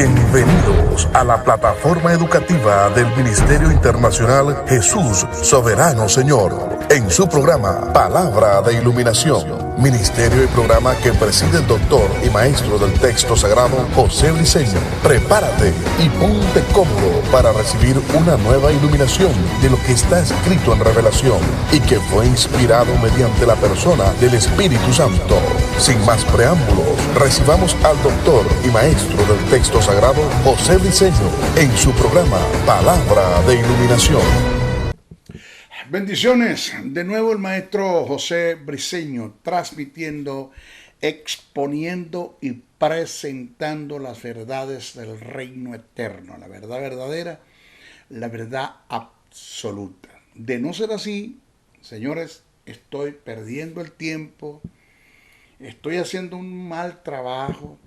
Bienvenidos a la plataforma educativa del Ministerio Internacional Jesús Soberano Señor, en su programa Palabra de Iluminación. Ministerio y programa que preside el doctor y maestro del texto sagrado José Briceño. Prepárate y ponte cómodo para recibir una nueva iluminación de lo que está escrito en Revelación y que fue inspirado mediante la persona del Espíritu Santo. Sin más preámbulos, recibamos al doctor y maestro del texto sagrado José Briceño en su programa Palabra de Iluminación. Bendiciones, de nuevo el maestro José Briceño transmitiendo, exponiendo y presentando las verdades del reino eterno, la verdad verdadera, la verdad absoluta. De no ser así, señores, estoy perdiendo el tiempo, estoy haciendo un mal trabajo,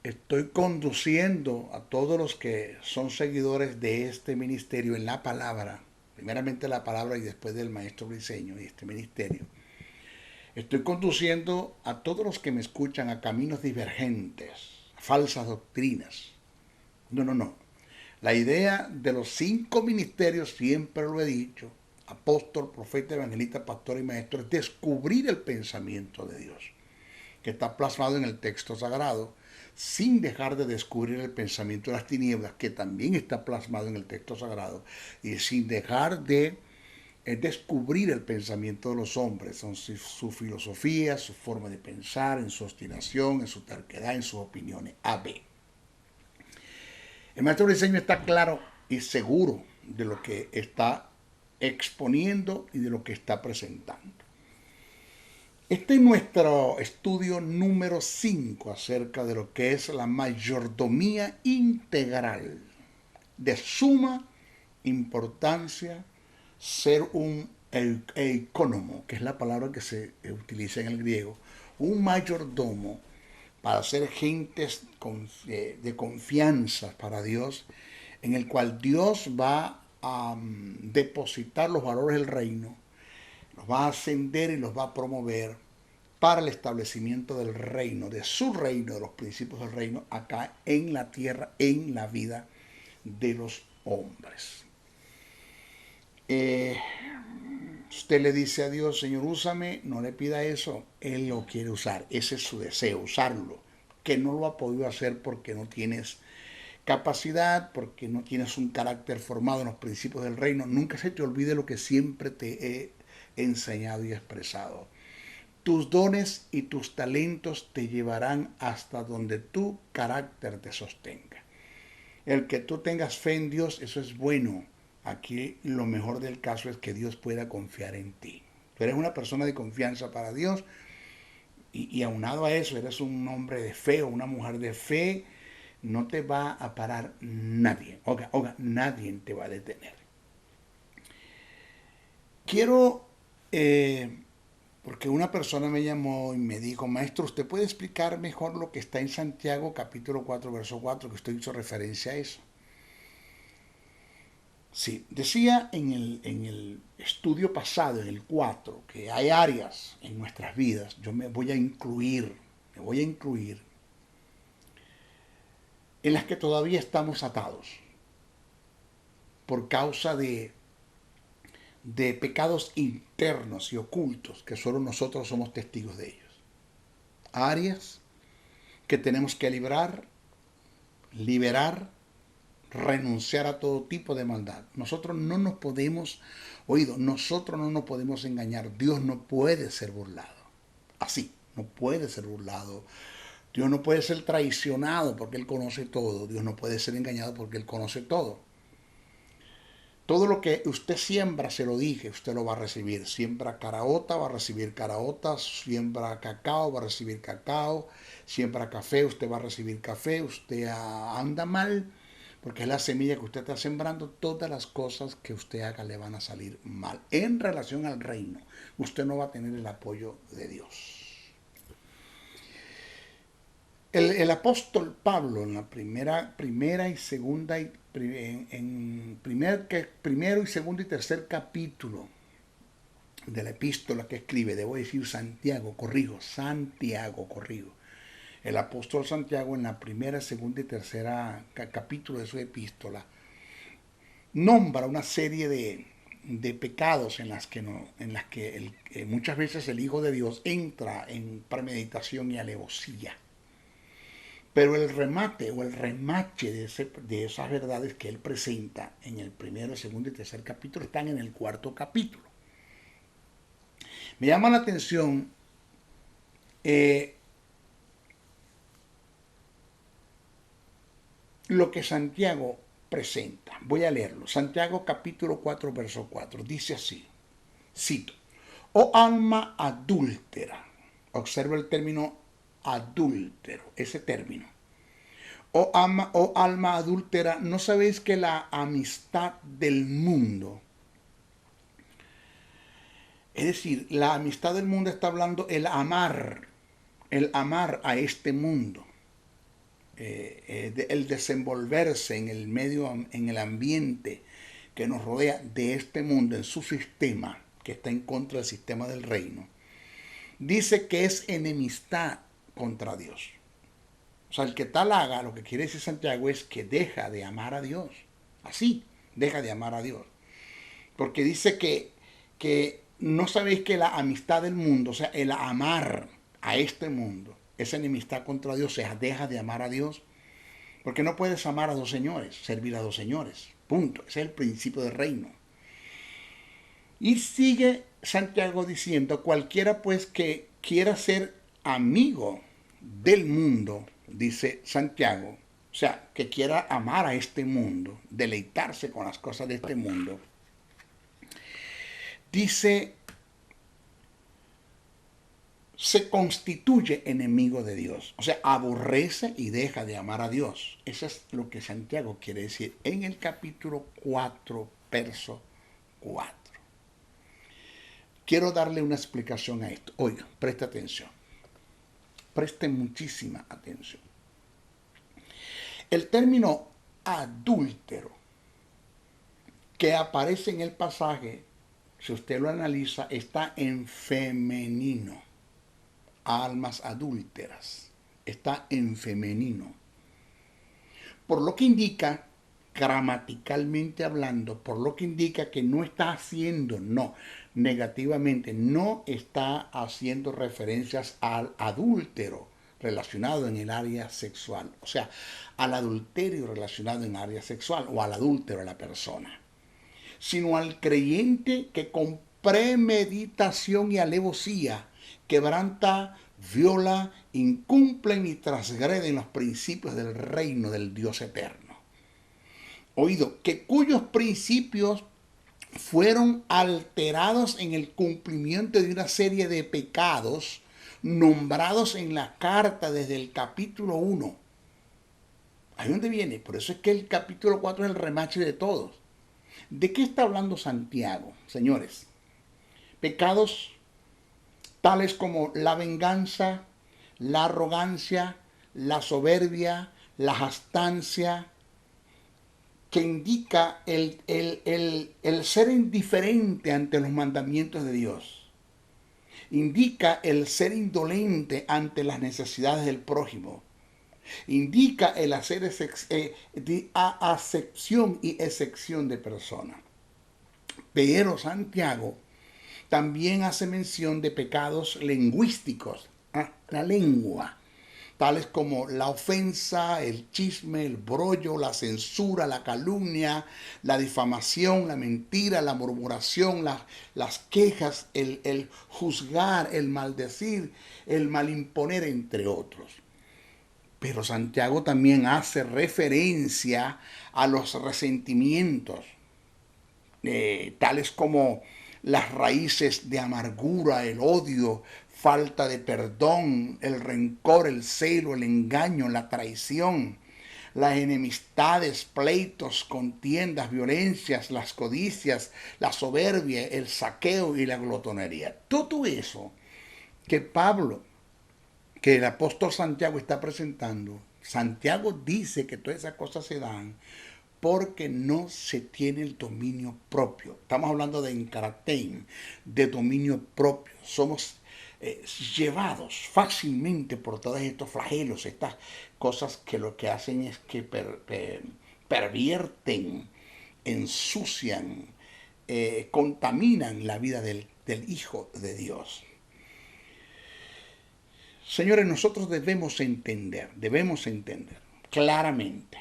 estoy conduciendo a todos los que son seguidores de este ministerio en la palabra, primeramente la palabra y después del maestro Briceño y este ministerio. Estoy conduciendo a todos los que me escuchan a caminos divergentes, a falsas doctrinas. No. La idea de los 5 ministerios, siempre lo he dicho, apóstol, profeta, evangelista, pastor y maestro, es descubrir el pensamiento de Dios, que está plasmado en el texto sagrado, sin dejar de descubrir el pensamiento de las tinieblas, que también está plasmado en el texto sagrado, y sin dejar de descubrir el pensamiento de los hombres, en su filosofía, su forma de pensar, en su obstinación, en su terquedad, en sus opiniones. A.B. El maestro Briceño está claro y seguro de lo que está exponiendo y de lo que está presentando. Este es nuestro estudio número 5 acerca de lo que es la mayordomía integral. De suma importancia ser un eikónomo, que es la palabra que se utiliza en el griego, un mayordomo para ser gentes de confianza para Dios, en el cual Dios va a depositar los valores del reino, los va a ascender y los va a promover para el establecimiento del reino, de su reino, de los principios del reino, acá en la tierra, en la vida de los hombres. Usted le dice a Dios, Señor, úsame, no le pida eso, Él lo quiere usar, ese es su deseo, usarlo, que no lo ha podido hacer porque no tienes capacidad, porque no tienes un carácter formado en los principios del reino. Nunca se te olvide lo que siempre te he enseñado y expresado. Tus dones y tus talentos te llevarán hasta donde tu carácter te sostenga. El que tú tengas fe en Dios, eso es bueno. Aquí lo mejor del caso es que Dios pueda confiar en ti. Tú eres una persona de confianza para Dios y aunado a eso, eres un hombre de fe o una mujer de fe, no te va a parar nadie. Oiga, nadie te va a detener. Quiero... porque una persona me llamó y me dijo, maestro, ¿usted puede explicar mejor lo que está en Santiago capítulo 4, verso 4, que usted hizo referencia a eso? Sí, decía en el estudio pasado, en el 4, que hay áreas en nuestras vidas, yo me voy a incluir en las que todavía estamos atados por causa de pecados internos y ocultos que solo nosotros somos testigos de ellos. Áreas que tenemos que liberar, renunciar a todo tipo de maldad. Nosotros no nos podemos engañar. Dios no puede ser burlado. Así, no puede ser burlado. Dios no puede ser traicionado porque Él conoce todo. Dios no puede ser engañado porque Él conoce todo. Todo lo que usted siembra, se lo dije, usted lo va a recibir. Siembra caraota, va a recibir caraota. Siembra cacao, va a recibir cacao. Siembra café, usted va a recibir café. Usted anda mal, porque es la semilla que usted está sembrando. Todas las cosas que usted haga le van a salir mal. En relación al reino, usted no va a tener el apoyo de Dios. El apóstol Pablo en la primera y segunda primero y segundo y tercer capítulo de la epístola que escribe, debo decir Santiago, corrijo, El apóstol Santiago en la primera, segunda y tercera capítulo de su epístola nombra una serie de pecados en las que, muchas veces el Hijo de Dios entra en premeditación y alevosía. Pero el remate o el remache de esas verdades que él presenta en el primero, segundo y tercer capítulo están en el cuarto capítulo. Me llama la atención lo que Santiago presenta. Voy a leerlo. Santiago capítulo 4, verso 4. Dice así, cito, oh alma adúltera. Observa el término adúltero, ese término. Oh alma adúltera, ¿no sabéis que la amistad del mundo, es decir, la amistad del mundo está hablando el amar a este mundo, el desenvolverse en el medio, en el ambiente que nos rodea de este mundo, en su sistema, que está en contra del sistema del reino, dice que es enemistad contra Dios. O sea, el que tal haga, lo que quiere decir Santiago es que deja de amar a Dios. Así, deja de amar a Dios. Porque dice que no sabéis que la amistad del mundo, o sea, el amar a este mundo, es enemistad contra Dios, o sea, deja de amar a Dios. Porque no puedes amar a dos señores, servir a dos señores. Punto. Ese es el principio del reino. Y sigue Santiago diciendo, cualquiera pues que quiera ser amigo del mundo, dice Santiago, o sea, que quiera amar a este mundo, deleitarse con las cosas de este mundo, dice, se constituye enemigo de Dios. O sea, aborrece y deja de amar a Dios. Eso es lo que Santiago quiere decir en el capítulo 4, verso 4. Quiero darle una explicación a esto. Oiga, presta atención. Preste muchísima atención. El término adúltero que aparece en el pasaje, si usted lo analiza, está en femenino. Almas adúlteras. Está en femenino. Por lo que indica, gramaticalmente hablando, por lo que indica que no está haciendo, negativamente, no está haciendo referencias al adúltero relacionado en el área sexual, o sea, al adulterio relacionado en el área sexual o al adúltero de la persona, sino al creyente que con premeditación y alevosía quebranta, viola, incumplen y transgreden los principios del reino del Dios eterno. Oído, que cuyos principios fueron alterados en el cumplimiento de una serie de pecados nombrados en la carta desde el capítulo 1. Ahí donde viene. Por eso es que el capítulo 4 es el remache de todos. ¿De qué está hablando Santiago, señores? Pecados tales como la venganza, la arrogancia, la soberbia, la jactancia, que indica el ser indiferente ante los mandamientos de Dios. Indica el ser indolente ante las necesidades del prójimo. Indica el hacer acepción y excepción de personas. Pero Santiago también hace mención de pecados lingüísticos, la lengua, tales como la ofensa, el chisme, el brollo, la censura, la calumnia, la difamación, la mentira, la murmuración, las quejas, el juzgar, el maldecir, el malimponer, entre otros. Pero Santiago también hace referencia a los resentimientos, tales como las raíces de amargura, el odio, falta de perdón, el rencor, el celo, el engaño, la traición, las enemistades, pleitos, contiendas, violencias, las codicias, la soberbia, el saqueo y la glotonería. Todo eso que el apóstol Santiago está presentando, Santiago dice que todas esas cosas se dan porque no se tiene el dominio propio. Estamos hablando de encaratein, de dominio propio. Somos llevados fácilmente por todos estos flagelos, estas cosas que lo que hacen es que pervierten, ensucian, contaminan la vida del Hijo de Dios. Señores, nosotros debemos entender claramente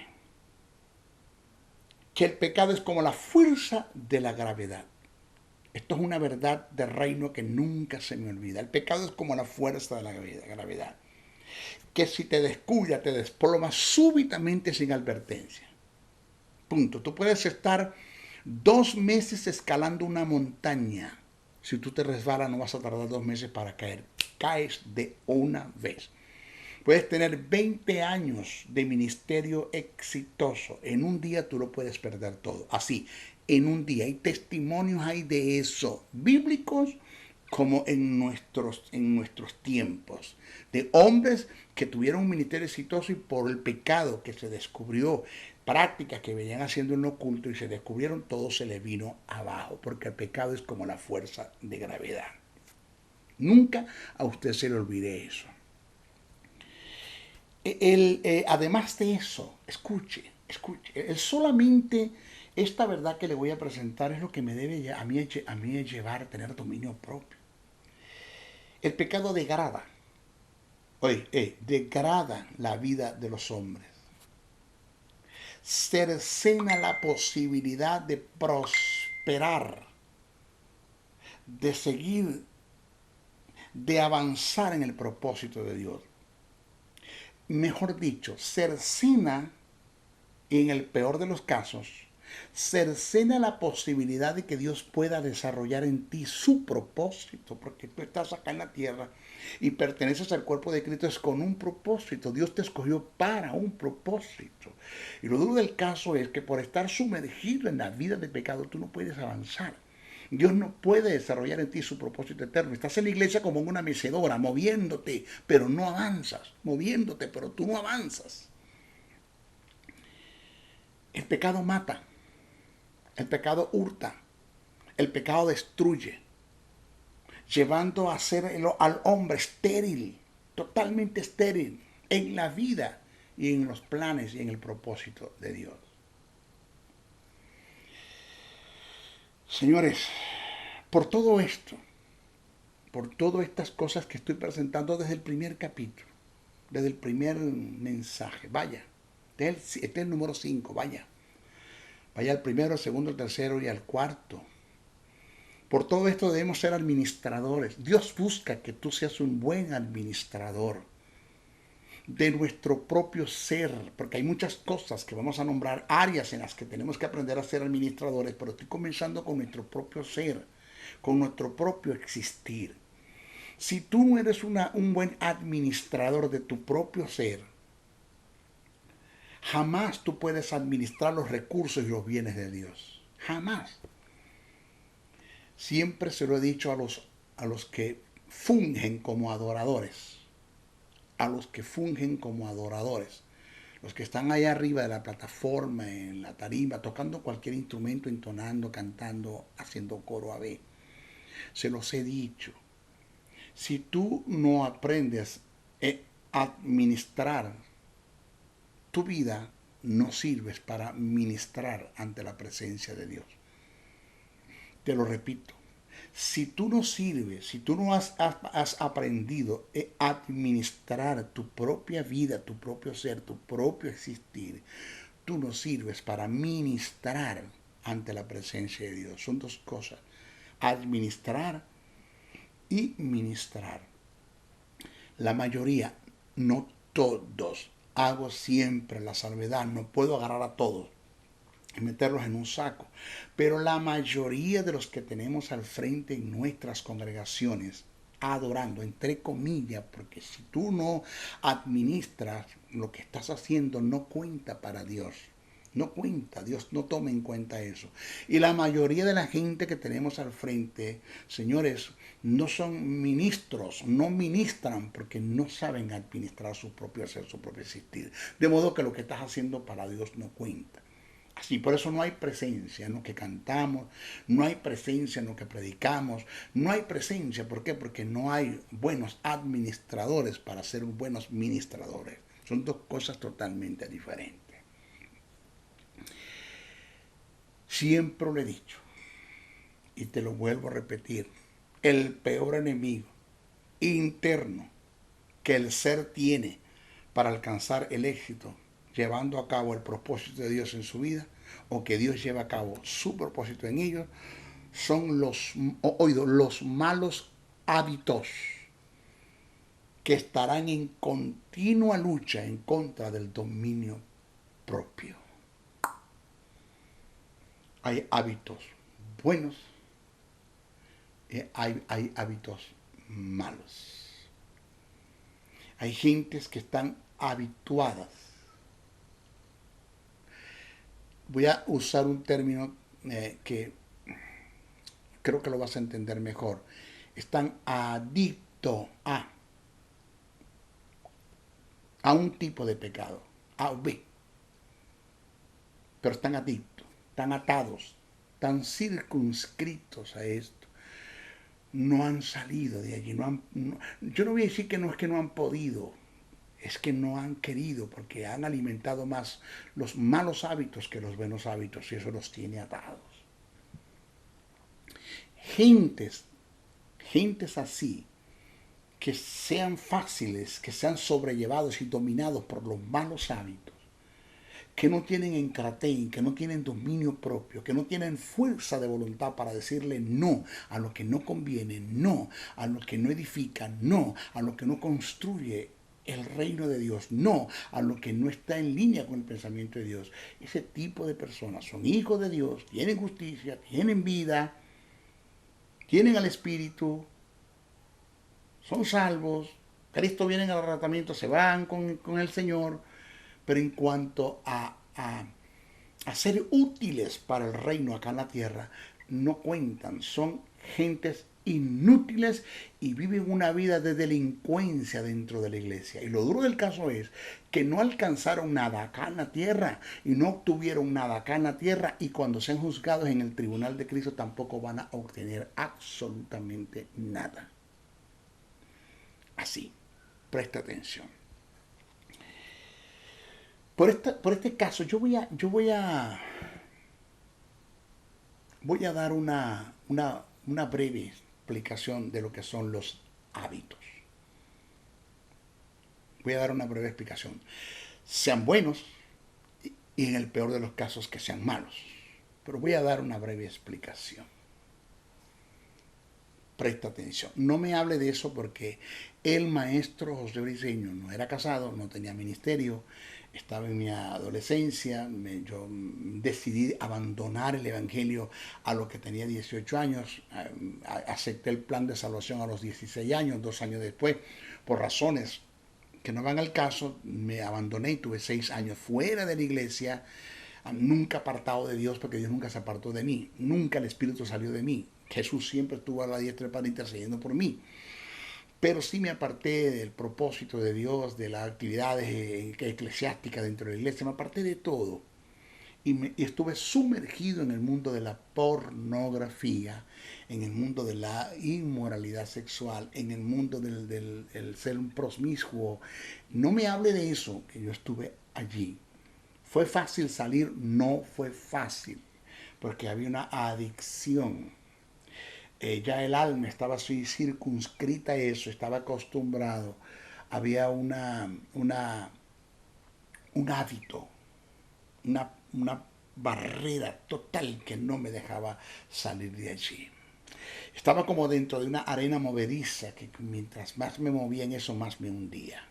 que el pecado es como la fuerza de la gravedad. Esto es una verdad del reino que nunca se me olvida. El pecado es como la fuerza de la gravedad, que si te descuida, te desploma súbitamente sin advertencia. Punto. Tú puedes estar 2 meses escalando una montaña. Si tú te resbalas, no vas a tardar 2 meses para caer. Caes de una vez. Puedes tener 20 años de ministerio exitoso. En un día tú lo puedes perder todo. Así, en un día. Hay testimonios hay de eso, bíblicos como en nuestros tiempos. De hombres que tuvieron un ministerio exitoso y por el pecado que se descubrió, prácticas que venían haciendo en lo oculto y se descubrieron, todo se le vino abajo. Porque el pecado es como la fuerza de gravedad. Nunca a usted se le olvide eso. Además de eso, escuche, solamente esta verdad que le voy a presentar es lo que me debe a mí llevar a tener dominio propio. El pecado degrada, degrada la vida de los hombres. Cercena la posibilidad de prosperar, de seguir, de avanzar en el propósito de Dios. Mejor dicho, cercena, en el peor de los casos, cercena la posibilidad de que Dios pueda desarrollar en ti su propósito, porque tú estás acá en la tierra y perteneces al cuerpo de Cristo es con un propósito. Dios te escogió para un propósito. Y lo duro del caso es que por estar sumergido en la vida de pecado, tú no puedes avanzar. Dios no puede desarrollar en ti su propósito eterno. Estás en la iglesia como en una mecedora, moviéndote, pero no avanzas. Moviéndote, pero tú no avanzas. El pecado mata. El pecado hurta. El pecado destruye. Llevando a ser al hombre estéril, totalmente estéril, en la vida y en los planes y en el propósito de Dios. Señores, por todo esto, por todas estas cosas que estoy presentando desde el primer capítulo, desde el primer mensaje, vaya, este es el número 5, vaya al primero, al segundo, al tercero y al cuarto. Por todo esto debemos ser administradores. Dios busca que tú seas un buen administrador de nuestro propio ser, porque hay muchas cosas que vamos a nombrar, áreas en las que tenemos que aprender a ser administradores, pero estoy comenzando con nuestro propio ser, con nuestro propio existir. Si tú no eres un buen administrador de tu propio ser, jamás tú puedes administrar los recursos y los bienes de Dios. Jamás. Siempre se lo he dicho a los que fungen como adoradores. A los que fungen como adoradores. Los que están allá arriba de la plataforma, en la tarima, tocando cualquier instrumento, entonando, cantando, haciendo coro a ver. Se los he dicho. Si tú no aprendes a administrar tu vida, no sirves para ministrar ante la presencia de Dios. Te lo repito. Si tú no sirves, si tú no has aprendido a administrar tu propia vida, tu propio ser, tu propio existir, tú no sirves para ministrar ante la presencia de Dios. Son dos cosas. Administrar y ministrar. La mayoría, no todos. Hago siempre la salvedad. No puedo agarrar a todos y meterlos en un saco. Pero la mayoría de los que tenemos al frente en nuestras congregaciones, adorando, entre comillas, porque si tú no administras lo que estás haciendo, no cuenta para Dios. No cuenta, Dios no toma en cuenta eso. Y la mayoría de la gente que tenemos al frente, señores, no son ministros, no ministran porque no saben administrar su propio ser, su propio existir. De modo que lo que estás haciendo para Dios no cuenta. Así, por eso no hay presencia en lo que cantamos, no hay presencia en lo que predicamos, no hay presencia. ¿Por qué? Porque no hay buenos administradores para ser buenos ministradores. Son dos cosas totalmente diferentes. Siempre lo he dicho y te lo vuelvo a repetir. El peor enemigo interno que el ser tiene para alcanzar el éxito llevando a cabo el propósito de Dios en su vida, o que Dios lleve a cabo su propósito en ellos, son los malos hábitos que estarán en continua lucha en contra del dominio propio. Hay hábitos buenos y hay hábitos malos. Hay gentes que están habituadas. Voy a usar un término que creo que lo vas a entender mejor. Están adictos a un tipo de pecado, A o B. Pero están adictos, están atados, están circunscritos a esto. No han salido de allí. Yo no voy a decir que no es que no han podido, es que no han querido, porque han alimentado más los malos hábitos que los buenos hábitos, y eso los tiene atados. Gentes así, que sean fáciles, que sean sobrellevados y dominados por los malos hábitos, que no tienen encratén, que no tienen dominio propio, que no tienen fuerza de voluntad para decirle no a lo que no conviene, no a lo que no edifica, no a lo que no construye el reino de Dios, no a lo que no está en línea con el pensamiento de Dios. Ese tipo de personas son hijos de Dios, tienen justicia, tienen vida, tienen al Espíritu, son salvos, Cristo viene al arrebatamiento, se van con el Señor, pero en cuanto a ser útiles para el reino acá en la tierra, no cuentan, son gentes inútiles y viven una vida de delincuencia dentro de la iglesia. Y lo duro del caso es que no alcanzaron nada acá en la tierra y no obtuvieron nada acá en la tierra, y cuando sean juzgados en el tribunal de Cristo tampoco van a obtener absolutamente nada. Así, presta atención. Por este caso, yo voy a dar una breve explicación de lo que son los hábitos. Voy a dar una breve explicación. Sean buenos y en el peor de los casos que sean malos. Pero voy a dar una breve explicación. Presta atención. No me hable de eso porque el maestro José Briceño no era casado, no tenía ministerio, estaba en mi adolescencia. Yo decidí abandonar el evangelio a lo que tenía 18 años. Acepté el plan de salvación a los 16 años, 2 años después, por razones que no van al caso. Me abandoné y tuve 6 años fuera de la iglesia, nunca apartado de Dios, porque Dios nunca se apartó de mí, nunca el Espíritu salió de mí. Jesús siempre estuvo a la diestra para intercediendo por mí. Pero sí me aparté del propósito de Dios, de las actividades eclesiásticas dentro de la iglesia, me aparté de todo. Y estuve sumergido en el mundo de la pornografía, en el mundo de la inmoralidad sexual, en el mundo del ser un promiscuo. No me hable de eso, que yo estuve allí. ¿Fue fácil salir? No fue fácil, porque había una adicción. Ya el alma estaba así circunscrita a eso, estaba acostumbrado. Había un hábito, una barrera total que no me dejaba salir de allí. Estaba como dentro de una arena movediza que mientras más me movía en eso, más me hundía.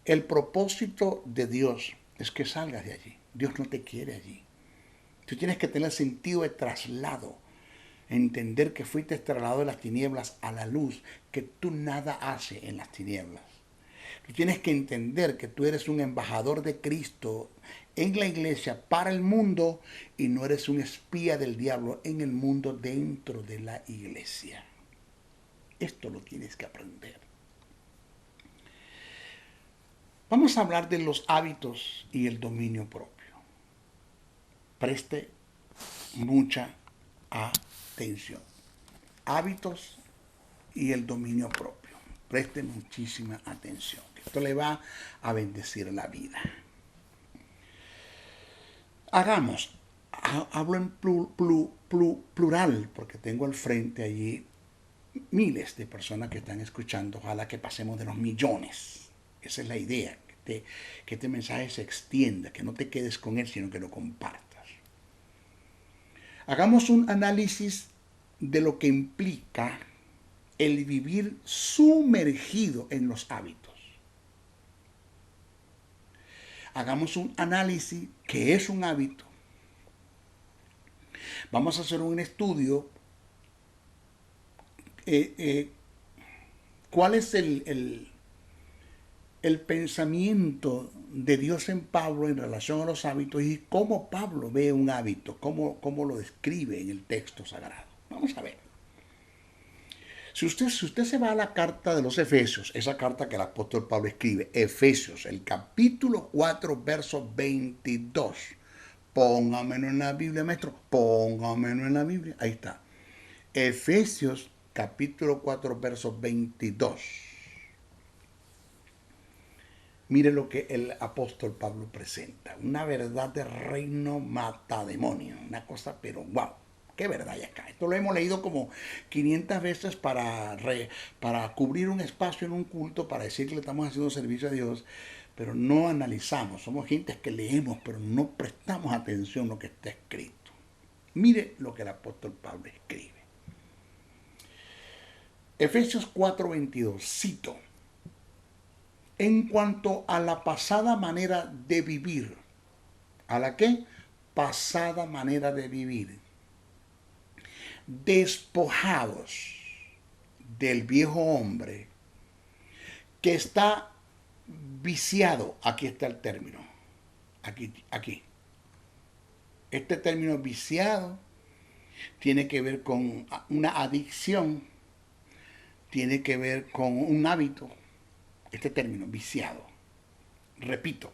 El propósito de Dios es que salgas de allí. Dios no te quiere allí. Tú tienes que tener sentido de traslado. Entender que fuiste trasladado de las tinieblas a la luz, que tú nada haces en las tinieblas. Tú tienes que entender que tú eres un embajador de Cristo en la iglesia para el mundo y no eres un espía del diablo en el mundo dentro de la iglesia. Esto lo tienes que aprender. Vamos a hablar de los hábitos y el dominio propio. preste mucha atención. Hábitos y el dominio propio. Preste muchísima atención. Esto le va a bendecir la vida. Hagamos. Hablo en plural porque tengo al frente allí miles de personas que están escuchando. Ojalá que pasemos de los millones. Esa es la idea. Que este mensaje se extienda, que no te quedes con él, sino que lo compartas. Hagamos un análisis de lo que implica el vivir sumergido en los hábitos. Hagamos un análisis que es un hábito. Vamos a hacer un estudio. ¿Cuál es el pensamiento de Dios en Pablo en relación a los hábitos y cómo Pablo ve un hábito, cómo lo describe en el texto sagrado? Vamos a ver. Si usted se va a la carta de los Efesios, esa carta que el apóstol Pablo escribe, Efesios, el capítulo 4, verso 22. Póngamelo en la Biblia, maestro. Póngamelo en la Biblia. Ahí está. Efesios, capítulo 4, verso 22. Mire lo que el apóstol Pablo presenta. Una verdad de reino mata demonios. Una cosa, pero wow. ¿Qué verdad hay acá? Esto lo hemos leído como 500 veces para cubrir un espacio en un culto, para decir que le estamos haciendo servicio a Dios, pero no analizamos. Somos gentes que leemos, pero no prestamos atención a lo que está escrito. Mire lo que el apóstol Pablo escribe. Efesios 4:22, cito. En cuanto a la pasada manera de vivir, ¿a la qué? Pasada manera de vivir. Despojados del viejo hombre que está viciado. Aquí está el término. Aquí. Este término viciado tiene que ver con una adicción, tiene que ver con un hábito. Este término, viciado. Repito,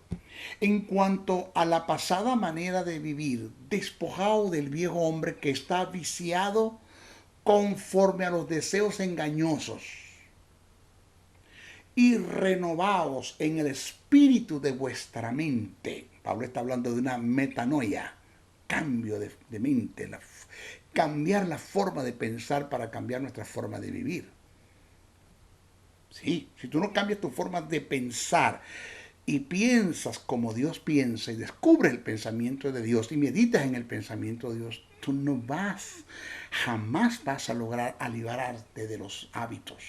en cuanto a la pasada manera de vivir, despojado del viejo hombre que está viciado conforme a los deseos engañosos y renovados en el espíritu de vuestra mente. Pablo está hablando de una metanoia, cambio de mente, cambiar la forma de pensar para cambiar nuestra forma de vivir. Sí, si tú no cambias tu forma de pensar y piensas como Dios piensa y descubres el pensamiento de Dios y meditas en el pensamiento de Dios, tú jamás vas a lograr liberarte de los hábitos.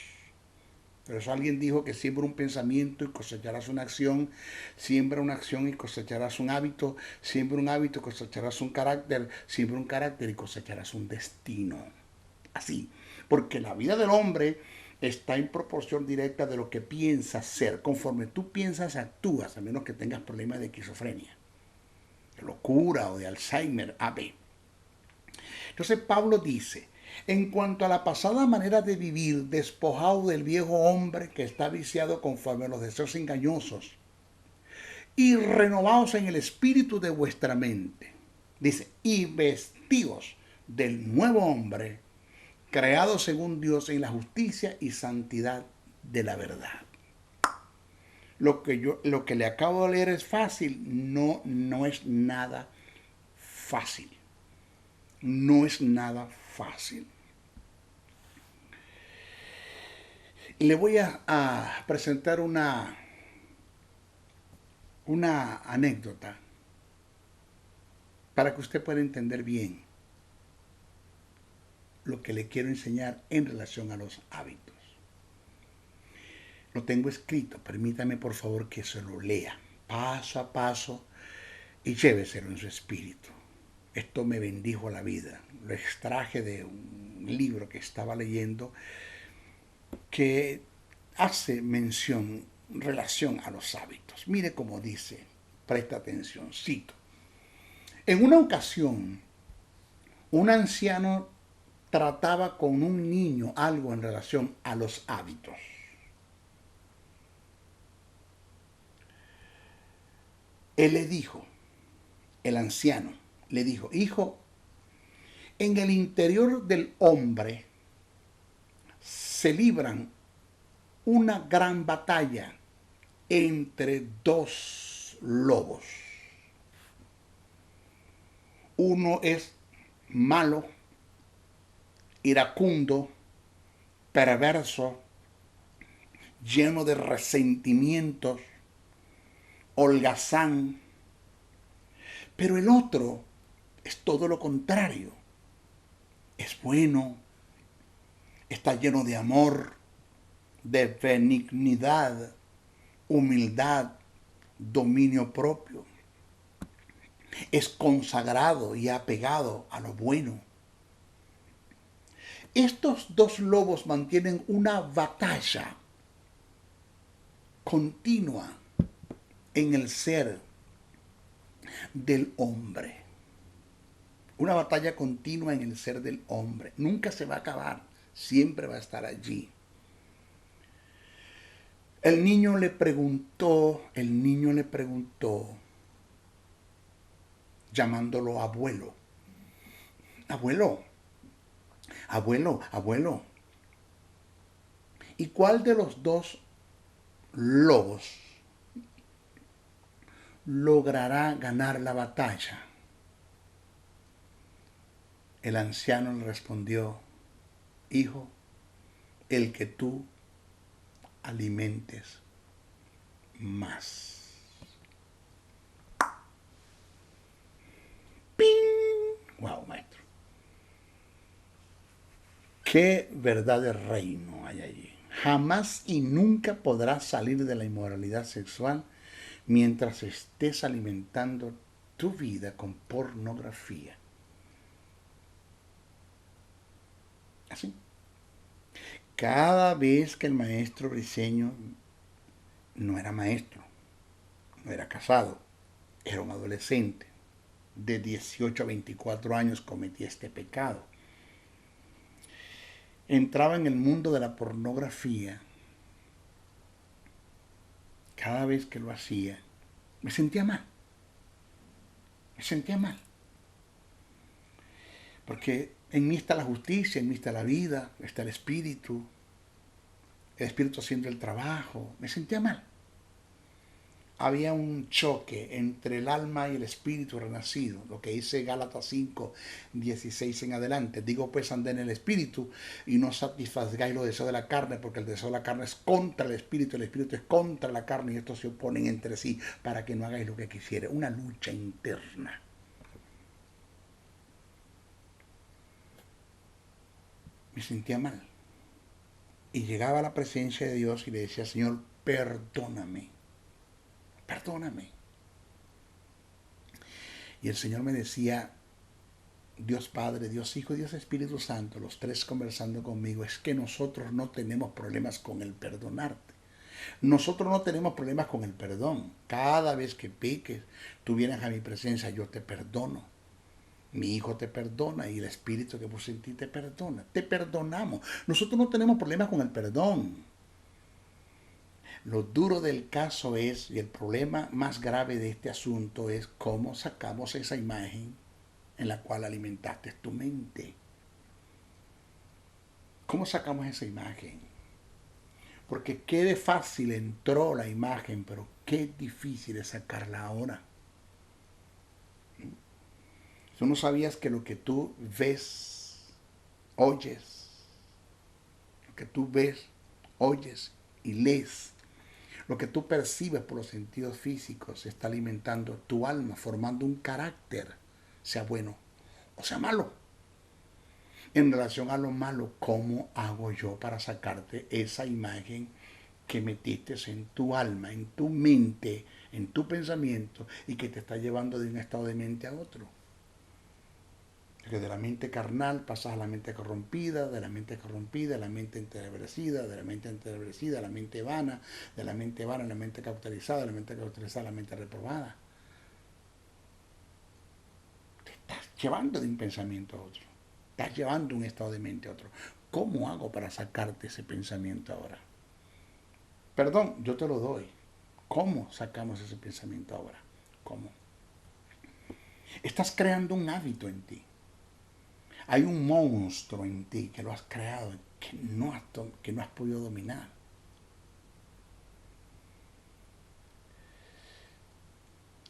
Por eso alguien dijo que siembra un pensamiento y cosecharás una acción, siembra una acción y cosecharás un hábito, siembra un hábito y cosecharás un carácter, siembra un carácter y cosecharás un destino. Así, porque la vida del hombre está en proporción directa de lo que piensas ser. Conforme tú piensas, actúas, a menos que tengas problemas de esquizofrenia, de locura o de Alzheimer, AB. Entonces Pablo dice, en cuanto a la pasada manera de vivir, despojado del viejo hombre que está viciado conforme a los deseos engañosos y renovados en el espíritu de vuestra mente. Dice, y vestidos del nuevo hombre, creado según Dios en la justicia y santidad de la verdad. Lo que le acabo de leer es fácil. No es nada fácil. No es nada fácil. Le voy a presentar una anécdota para que usted pueda entender bien lo que le quiero enseñar en relación a los hábitos. Lo tengo escrito, permítame por favor que se lo lea paso a paso y lléveselo en su espíritu. Esto me bendijo la vida. Lo extraje de un libro que estaba leyendo que hace mención, relación a los hábitos. Mire cómo dice, presta atención, cito. En una ocasión, un anciano trataba con un niño algo en relación a los hábitos. Él le dijo, el anciano, le dijo, hijo, en el interior del hombre se libran una gran batalla entre dos lobos. Uno es malo, iracundo, perverso, lleno de resentimientos, holgazán. Pero el otro es todo lo contrario. Es bueno, está lleno de amor, de benignidad, humildad, dominio propio. Es consagrado y apegado a lo bueno. Estos dos lobos mantienen una batalla continua en el ser del hombre. Una batalla continua en el ser del hombre. Nunca se va a acabar, siempre va a estar allí. El niño le preguntó, llamándolo abuelo. Abuelo, abuelo. ¿Y cuál de los dos lobos logrará ganar la batalla? El anciano le respondió, hijo, el que tú alimentes más. ¡Ping! ¡Wow, maestro! ¡Qué verdad de reino hay allí! Jamás y nunca podrás salir de la inmoralidad sexual mientras estés alimentando tu vida con pornografía. Así. Cada vez que el maestro Briceño no era maestro, no era casado, era un adolescente de 18 a 24 años, cometía este pecado. Entraba en el mundo de la pornografía. Cada vez que lo hacía, me sentía mal. Porque en mí está la justicia, en mí está la vida, está el espíritu haciendo el trabajo. Me sentía mal. Había un choque entre el alma y el espíritu renacido, lo que dice Gálatas 5, 16 en adelante. Digo pues, andad en el espíritu y no satisfagáis los deseos de la carne, porque el deseo de la carne es contra el espíritu es contra la carne, y estos se oponen entre sí para que no hagáis lo que quisiere. Una lucha interna. Me sentía mal. Y llegaba a la presencia de Dios y le decía, Señor, perdóname. Y el Señor me decía, Dios Padre, Dios Hijo, Dios Espíritu Santo, los tres conversando conmigo, es que nosotros no tenemos problemas con el perdonarte. Nosotros no tenemos problemas con el perdón. Cada vez que peques, tú vienes a mi presencia, yo te perdono. Mi Hijo te perdona y el Espíritu que puse en ti te perdona. Te perdonamos. Nosotros no tenemos problemas con el perdón. Lo duro del caso es, y el problema más grave de este asunto es cómo sacamos esa imagen en la cual alimentaste tu mente. ¿Cómo sacamos esa imagen? Porque qué de fácil entró la imagen, pero qué difícil es sacarla ahora. ¿Tú no sabías que lo que tú ves, oyes, y lees, lo que tú percibes por los sentidos físicos está alimentando tu alma, formando un carácter, sea bueno o sea malo? En relación a lo malo, ¿cómo hago yo para sacarte esa imagen que metiste en tu alma, en tu mente, en tu pensamiento y que te está llevando de un estado de mente a otro? Que de la mente carnal pasas a la mente corrompida, de la mente corrompida a la mente entenebrecida, de la mente entenebrecida a la mente vana, de la mente vana a la mente cauterizada, de la mente cauterizada a la mente reprobada. Te estás llevando de un pensamiento a otro. Estás llevando un estado de mente a otro. ¿Cómo hago para sacarte ese pensamiento ahora? Perdón, yo te lo doy. ¿Cómo sacamos ese pensamiento ahora? ¿Cómo? Estás creando un hábito en ti. Hay un monstruo en ti que lo has creado, que no has podido dominar.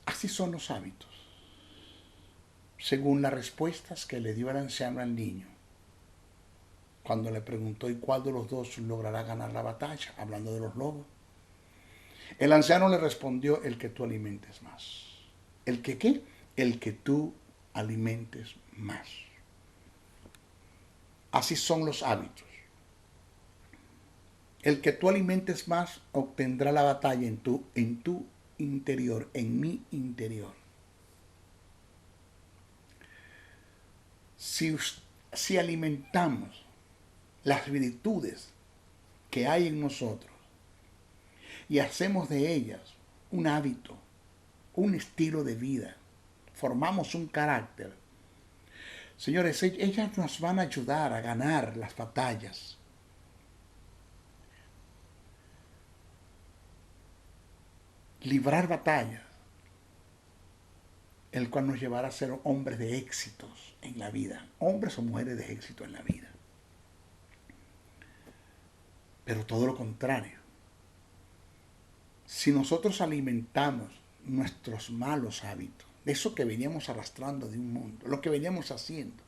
Así son los hábitos, según las respuestas que le dio el anciano al niño, cuando le preguntó ¿y cuál de los dos logrará ganar la batalla? Hablando de los lobos. El anciano le respondió, el que tú alimentes más. ¿El que qué? El que tú alimentes más. Así son los hábitos. El que tú alimentes más obtendrá la batalla en tu interior, en mi interior. Si alimentamos las virtudes que hay en nosotros y hacemos de ellas un hábito, un estilo de vida, formamos un carácter. Señores, ellas nos van a ayudar a ganar las batallas. Librar batallas, el cual nos llevará a ser hombres de éxitos en la vida, hombres o mujeres de éxito en la vida. Pero todo lo contrario. Si nosotros alimentamos nuestros malos hábitos, de eso que veníamos arrastrando de un mundo, lo que veníamos haciendo,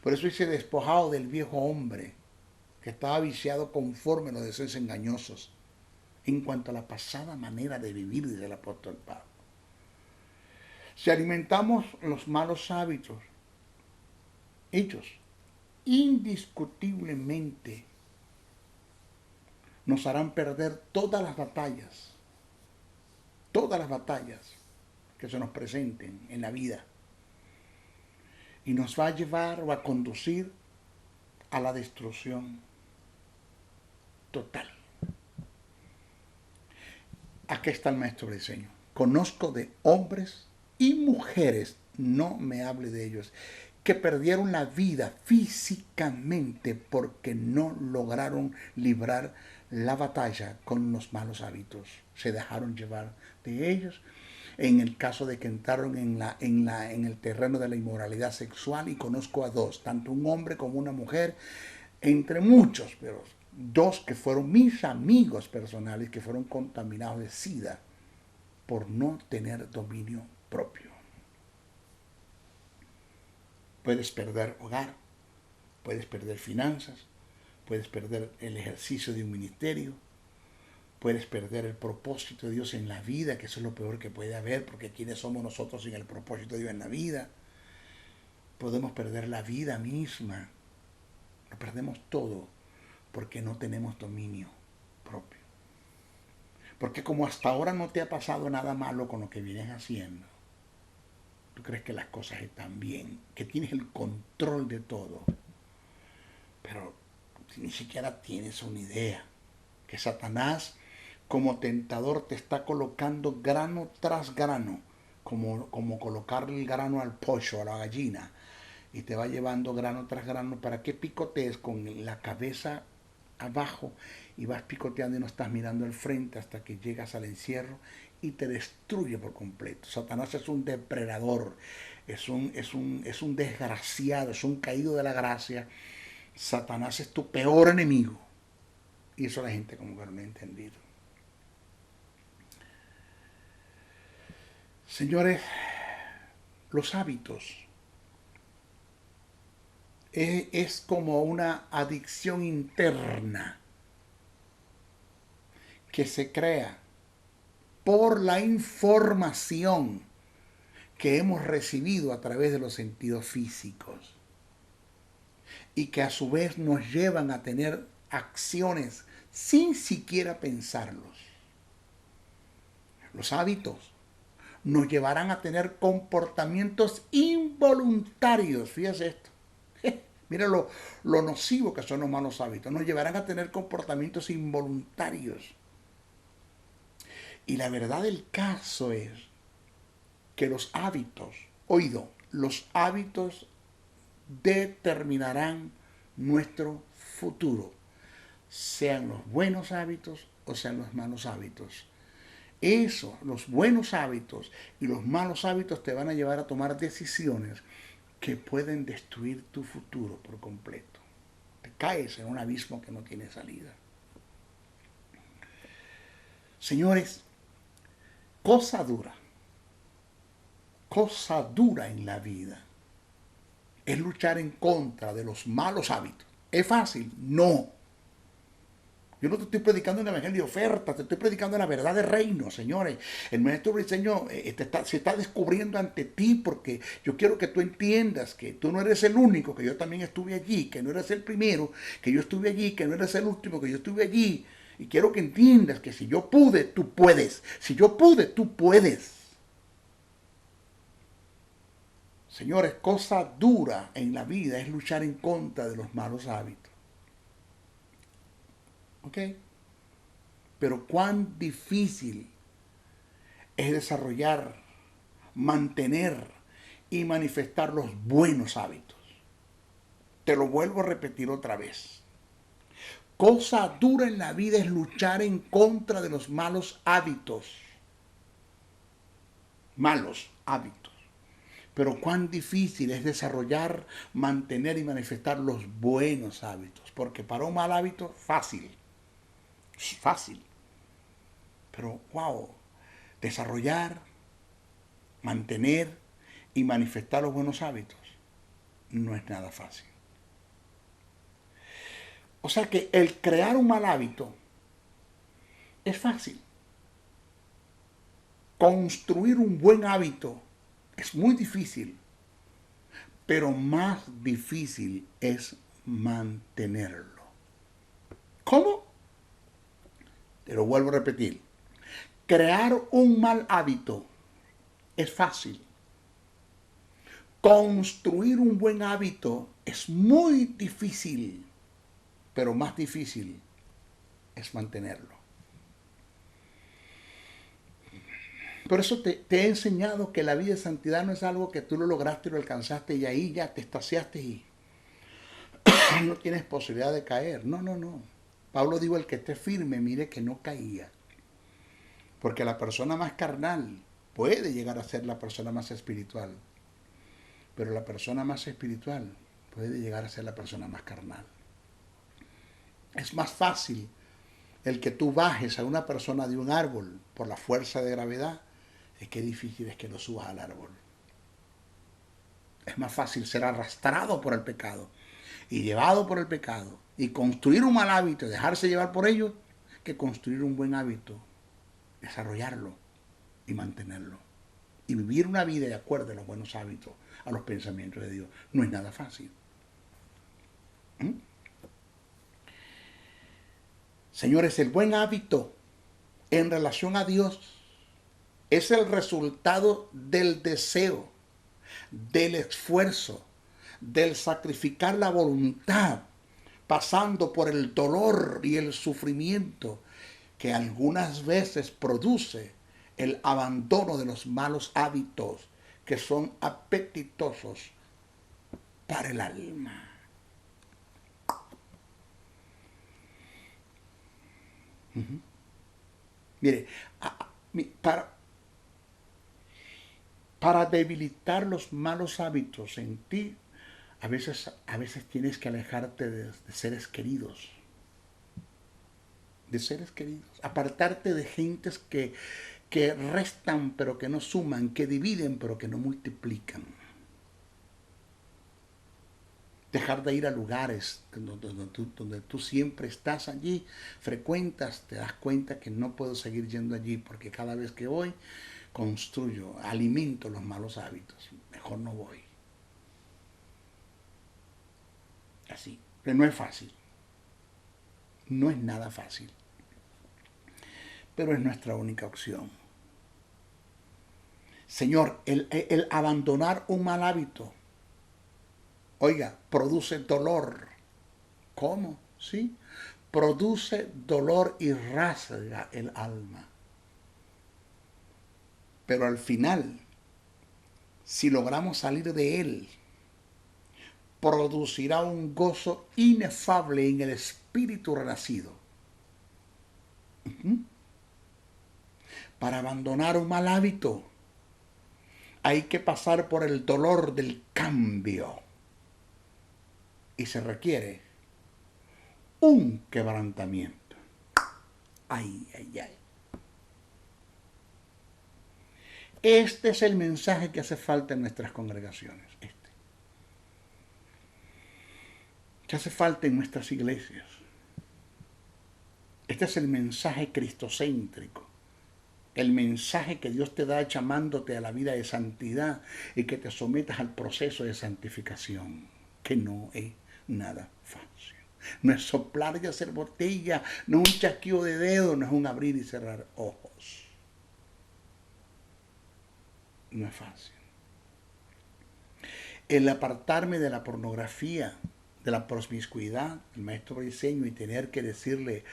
por eso dice despojado del viejo hombre, que estaba viciado conforme a los deseos engañosos, en cuanto a la pasada manera de vivir, dice el apóstol Pablo. Si alimentamos los malos hábitos, ellos indiscutiblemente nos harán perder todas las batallas que se nos presenten en la vida. Y nos va a llevar o a conducir a la destrucción total. Aquí está el maestro Briceño. Conozco de hombres y mujeres, no me hable de ellos, que perdieron la vida físicamente porque no lograron librar la batalla con los malos hábitos. Se dejaron llevar de ellos. En el caso de que entraron en el terreno de la inmoralidad sexual, y conozco a dos, tanto un hombre como una mujer, entre muchos, pero dos que fueron mis amigos personales que fueron contaminados de SIDA por no tener dominio propio. Puedes perder hogar, puedes perder finanzas, puedes perder el ejercicio de un ministerio, puedes perder el propósito de Dios en la vida, que eso es lo peor que puede haber, porque ¿quiénes somos nosotros sin el propósito de Dios en la vida? Podemos perder la vida misma, lo perdemos todo porque no tenemos dominio propio. Porque como hasta ahora no te ha pasado nada malo con lo que vienes haciendo, tú crees que las cosas están bien, que tienes el control de todo, pero ni siquiera tienes una idea que Satanás como tentador te está colocando grano tras grano, como colocarle el grano al pollo, a la gallina, y te va llevando grano tras grano para que picotees con la cabeza abajo y vas picoteando y no estás mirando al frente hasta que llegas al encierro y te destruye por completo. Satanás es un depredador, es un desgraciado, es un caído de la gracia. Satanás es tu peor enemigo. Y eso la gente como que no lo ha entendido. Señores, los hábitos es como una adicción interna que se crea por la información que hemos recibido a través de los sentidos físicos y que a su vez nos llevan a tener acciones sin siquiera pensarlos. Los hábitos nos llevarán a tener comportamientos involuntarios. Fíjese esto. Mira lo nocivo que son los malos hábitos. Nos llevarán a tener comportamientos involuntarios. Y la verdad del caso es que los hábitos, los hábitos determinarán nuestro futuro, sean los buenos hábitos o sean los malos hábitos. Eso, los buenos hábitos y los malos hábitos te van a llevar a tomar decisiones que pueden destruir tu futuro por completo. Te caes en un abismo que no tiene salida. Señores, cosa dura en la vida es luchar en contra de los malos hábitos. ¿Es fácil? No. Yo no te estoy predicando un evangelio de oferta, te estoy predicando la verdad del reino, señores. El maestro Briceño se está descubriendo ante ti porque yo quiero que tú entiendas que tú no eres el único, que yo también estuve allí, que no eres el primero, que yo estuve allí, que no eres el último, que yo estuve allí. Y quiero que entiendas que si yo pude, tú puedes. Si yo pude, tú puedes. Señores, cosa dura en la vida es luchar en contra de los malos hábitos. ¿Ok? Pero cuán difícil es desarrollar, mantener y manifestar los buenos hábitos. Te lo vuelvo a repetir otra vez. Cosa dura en la vida es luchar en contra de los malos hábitos. Malos hábitos. Pero cuán difícil es desarrollar, mantener y manifestar los buenos hábitos. Porque para un mal hábito, fácil. Fácil. Pero, wow, desarrollar, mantener y manifestar los buenos hábitos no es nada fácil. O sea que el crear un mal hábito es fácil. Construir un buen hábito es muy difícil, pero más difícil es mantenerlo. ¿Cómo? Te lo vuelvo a repetir. Crear un mal hábito es fácil. Construir un buen hábito es muy difícil, pero más difícil es mantenerlo. Por eso te he enseñado que la vida de santidad no es algo que tú lo lograste y lo alcanzaste y ahí ya te estaciaste y no tienes posibilidad de caer. No, no, no. Pablo dijo, el que esté firme, mire que no caía. Porque la persona más carnal puede llegar a ser la persona más espiritual. Pero la persona más espiritual puede llegar a ser la persona más carnal. Es más fácil el que tú bajes a una persona de un árbol por la fuerza de gravedad, es que difícil es que lo subas al árbol. Es más fácil ser arrastrado por el pecado y llevado por el pecado y construir un mal hábito y dejarse llevar por ello que construir un buen hábito, desarrollarlo y mantenerlo. Y vivir una vida de acuerdo a los buenos hábitos, a los pensamientos de Dios. No es nada fácil. Señores, el buen hábito en relación a Dios es el resultado del deseo, del esfuerzo, del sacrificar la voluntad, pasando por el dolor y el sufrimiento que algunas veces produce el abandono de los malos hábitos que son apetitosos para el alma. Mire, para debilitar los malos hábitos en ti, a veces tienes que alejarte de seres queridos. De seres queridos. Apartarte de gentes que restan pero que no suman, que dividen pero que no multiplican. Dejar de ir a lugares donde tú siempre estás allí, frecuentas, te das cuenta que no puedo seguir yendo allí porque cada vez que voy, construyo, alimento los malos hábitos. Mejor no voy. Así. Pero no es fácil. No es nada fácil. Pero es nuestra única opción. Señor, el abandonar un mal hábito, oiga, produce dolor. ¿Cómo? ¿Sí? Produce dolor y rasga el alma. Pero al final, si logramos salir de él, producirá un gozo inefable en el espíritu renacido. Para abandonar un mal hábito hay que pasar por el dolor del cambio. Y se requiere un quebrantamiento. Ay, ay, ay. Este es el mensaje que hace falta en nuestras congregaciones. Que hace falta en nuestras iglesias. Este es el mensaje cristocéntrico. El mensaje que Dios te da llamándote a la vida de santidad y que te sometas al proceso de santificación, que no es nada fácil. No es soplar y hacer botella, no es un chasquido de dedo, no es un abrir y cerrar ojos. No es fácil. El apartarme de la pornografía, de la promiscuidad, el maestro Briceño, y tener que decirle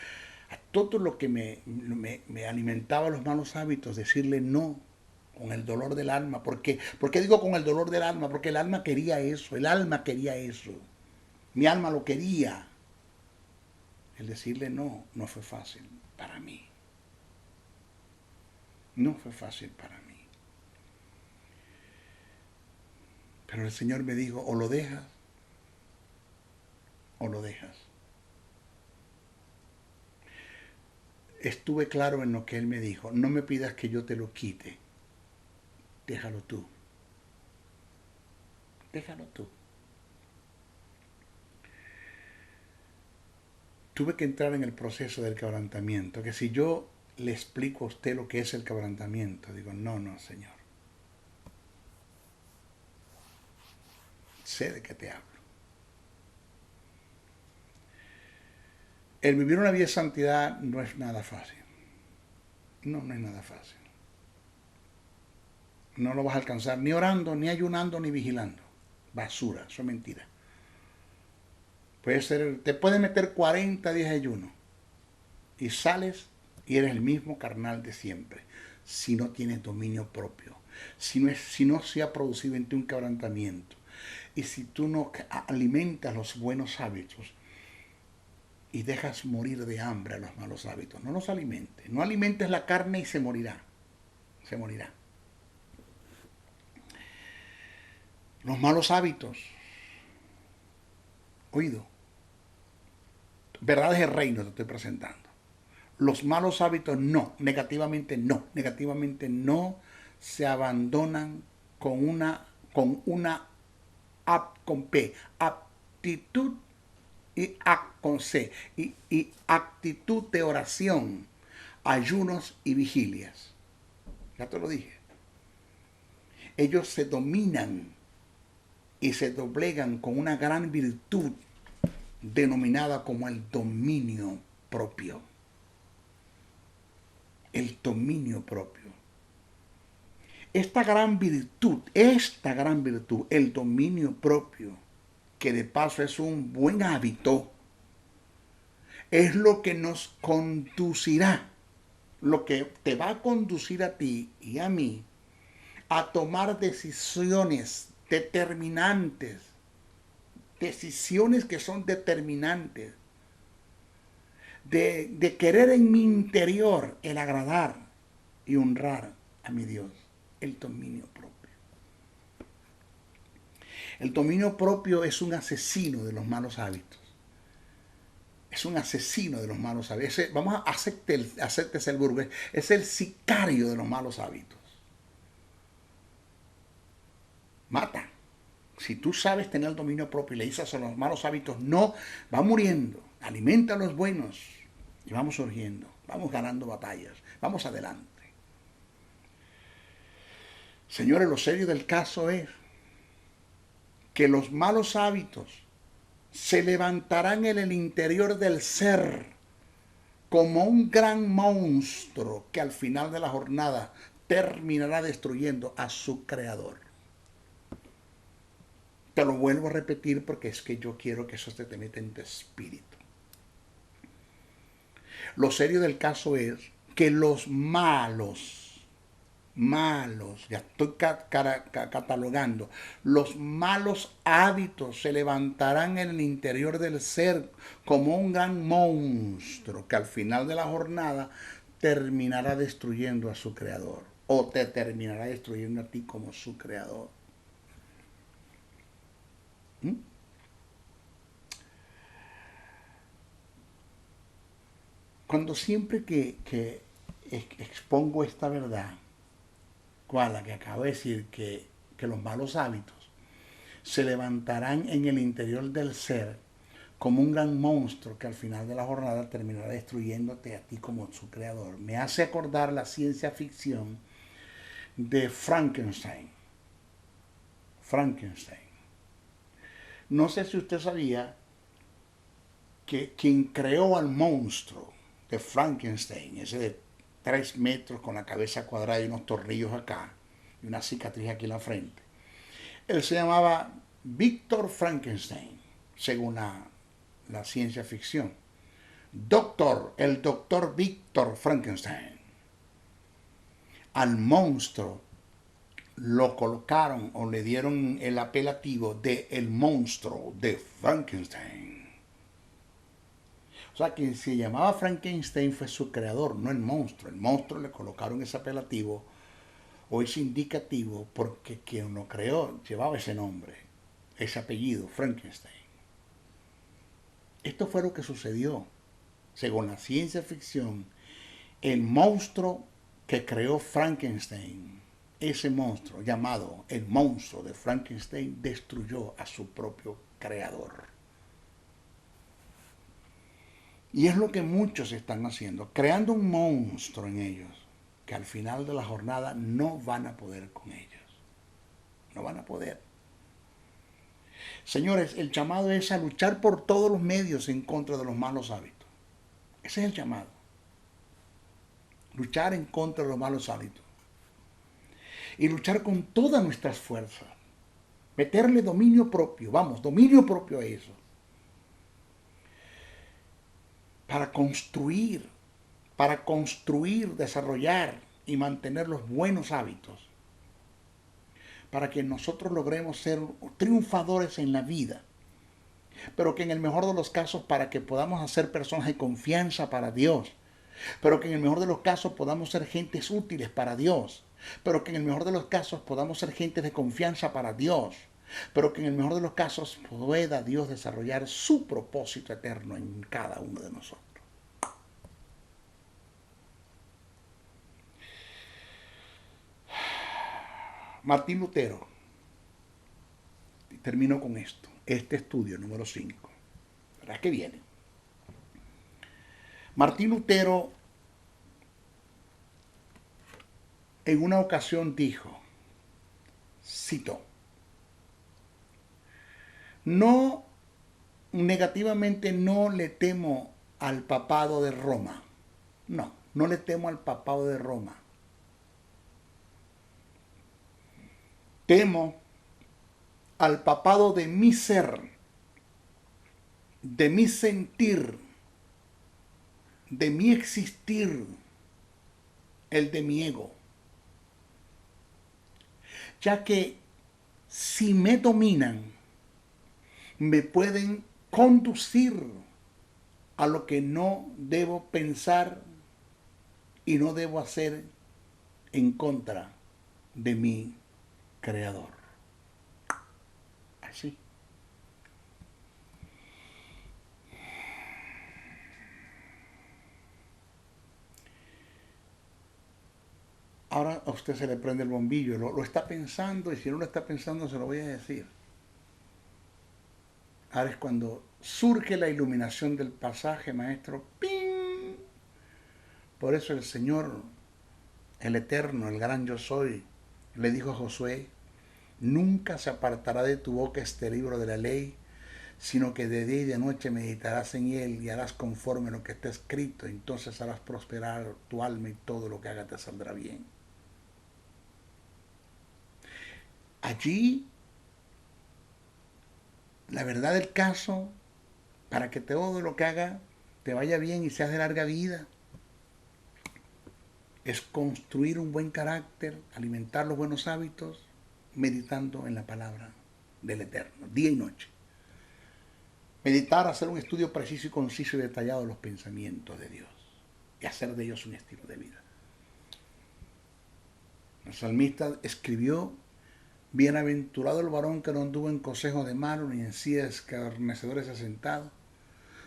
a todo lo que me alimentaba los malos hábitos, decirle no, con el dolor del alma. ¿Por qué? ¿Por qué digo con el dolor del alma? Porque el alma quería eso, el alma quería eso. Mi alma lo quería. El decirle no, no fue fácil para mí. No fue fácil para mí. Pero el Señor me dijo, o lo dejas, o lo dejas. Estuve claro en lo que Él me dijo. No me pidas que yo te lo quite. Déjalo tú. Déjalo tú. Tuve que entrar en el proceso del quebrantamiento. Que si yo le explico a usted lo que es el quebrantamiento, digo, no, Señor. Sé de qué te hablo. El vivir una vida de santidad no es nada fácil. No es nada fácil. No lo vas a alcanzar ni orando, ni ayunando, ni vigilando. Basura, eso es mentira. Te puede meter 40 días de ayuno y sales y eres el mismo carnal de siempre. Si no tienes dominio propio, si no se ha producido en ti un quebrantamiento y si tú no alimentas los buenos hábitos, y dejas morir de hambre a los malos hábitos. No los alimentes. No alimentes la carne y se morirá. Se morirá. Los malos hábitos. Oído. Verdades del reino te estoy presentando. Los malos hábitos no. Negativamente no. Negativamente no se abandonan con una aptitud y con C, y actitud de oración, ayunos y vigilias. Ya te lo dije. Ellos se dominan y se doblegan con una gran virtud denominada como el dominio propio. El dominio propio. Esta gran virtud, el dominio propio, que de paso es un buen hábito, es lo que nos conducirá, lo que te va a conducir a ti y a mí a tomar decisiones determinantes, decisiones que son determinantes, de querer en mi interior el agradar y honrar a mi Dios, el dominio propio. El dominio propio es un asesino de los malos hábitos. Es un asesino de los malos hábitos. Vamos a hacerte el burgo. Es el sicario de los malos hábitos. Mata. Si tú sabes tener el dominio propio y le dices a los malos hábitos, no, va muriendo. Alimenta a los buenos. Y vamos surgiendo. Vamos ganando batallas. Vamos adelante. Señores, lo serio del caso es que los malos hábitos se levantarán en el interior del ser como un gran monstruo que al final de la jornada terminará destruyendo a su creador. Te lo vuelvo a repetir porque es que yo quiero que eso te meta en tu espíritu. Lo serio del caso es que los malos, ya estoy catalogando, los malos hábitos se levantarán en el interior del ser como un gran monstruo que al final de la jornada terminará destruyendo a su creador o te terminará destruyendo a ti como su creador. ¿Mm? Cuando siempre que expongo esta verdad, cual la que acabo de decir, que los malos hábitos se levantarán en el interior del ser como un gran monstruo que al final de la jornada terminará destruyéndote a ti como su creador. Me hace acordar la ciencia ficción de Frankenstein. Frankenstein. No sé si usted sabía que quien creó al monstruo de Frankenstein, ese de 3 metros con la cabeza cuadrada y unos tornillos acá y una cicatriz aquí en la frente, él se llamaba Víctor Frankenstein, según la ciencia ficción. El doctor Víctor Frankenstein. Al monstruo lo colocaron o le dieron el apelativo de el monstruo de Frankenstein. O sea, quien se llamaba Frankenstein fue su creador, no el monstruo. El monstruo le colocaron ese apelativo o ese indicativo porque quien lo creó llevaba ese nombre, ese apellido, Frankenstein. Esto fue lo que sucedió. Según la ciencia ficción, el monstruo que creó Frankenstein, ese monstruo llamado el monstruo de Frankenstein, destruyó a su propio creador. Y es lo que muchos están haciendo, creando un monstruo en ellos, que al final de la jornada no van a poder con ellos. No van a poder. Señores, el llamado es a luchar por todos los medios en contra de los malos hábitos. Ese es el llamado. Luchar en contra de los malos hábitos. Y luchar con todas nuestras fuerzas. Meterle dominio propio, vamos, dominio propio a eso. Para construir, desarrollar y mantener los buenos hábitos. Para que nosotros logremos ser triunfadores en la vida. Pero que en el mejor de los casos, para que podamos ser personas de confianza para Dios. Pero que en el mejor de los casos podamos ser gentes útiles para Dios. Pero que en el mejor de los casos podamos ser gentes de confianza para Dios. Pero que en el mejor de los casos pueda Dios desarrollar su propósito eterno en cada uno de nosotros. Martín Lutero, y termino con esto, este estudio número 5, ¿verdad que viene? Martín Lutero en una ocasión dijo, cito, no, negativamente no le temo al papado de Roma, no le temo al papado de Roma. Temo al papado de mi ser, de mi sentir, de mi existir, el de mi ego. Ya que si me dominan, me pueden conducir a lo que no debo pensar y no debo hacer en contra de mi creador. Así. Ahora a usted se le prende el bombillo, lo está pensando, y si no lo está pensando se lo voy a decir. Ahora es cuando surge la iluminación del pasaje, maestro. ¡Ping! Por eso el Señor, el Eterno, el gran yo soy, le dijo a Josué, nunca se apartará de tu boca este libro de la ley, sino que de día y de noche meditarás en él y harás conforme a lo que está escrito. Entonces harás prosperar tu alma y todo lo que hagas te saldrá bien. Allí, la verdad del caso, para que todo lo que haga te vaya bien y seas de larga vida, es construir un buen carácter, alimentar los buenos hábitos, meditando en la palabra del Eterno, día y noche. Meditar, hacer un estudio preciso y conciso y detallado de los pensamientos de Dios. y hacer de ellos un estilo de vida. El salmista escribió: bienaventurado el varón que no anduvo en consejo de malos, ni en sillas escarnecedores sentado,